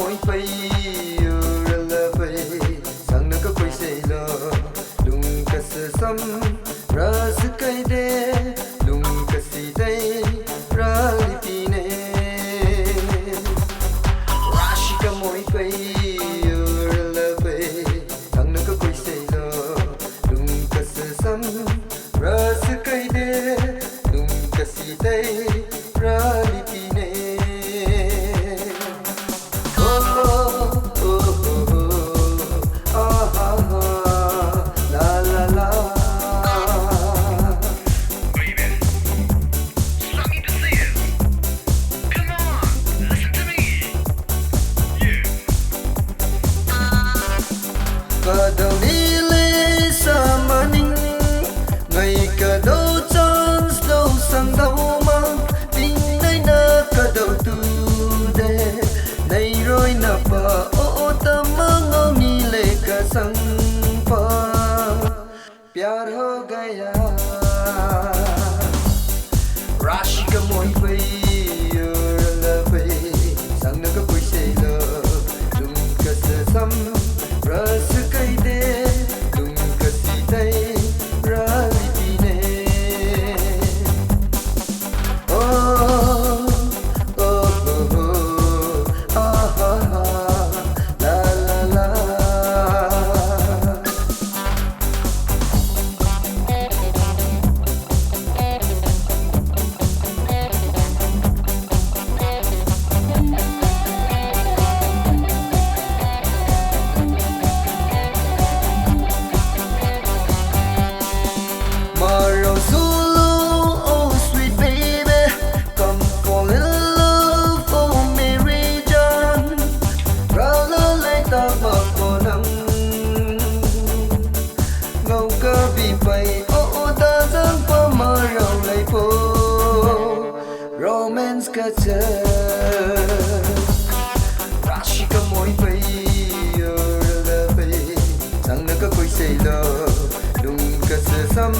moi pai la pai sang na ka koi sei lo lung ka se sam ras kai de lung ka si dai ra li pi ne rashi ka moi pai la pai sang na ka koi sei lo lung ka se sam ras kai de lung ka si dai ra li pi ne Kadang nilai sama ning ngày kadang chance đâu sang đâu mà tình này na kadang tu de này rồi na pa o tâm ngao nilai ka sang pa प्यार हो गया राशि का मोई pai la pai sang na ka koi sei lo lum ka se sam ras kai de lum ka si dai ra li pi ne oh oh oh ah ah la la la Romance ka cha rashi ka moi pai la pai sang na ka koi sei lo lung ka se sam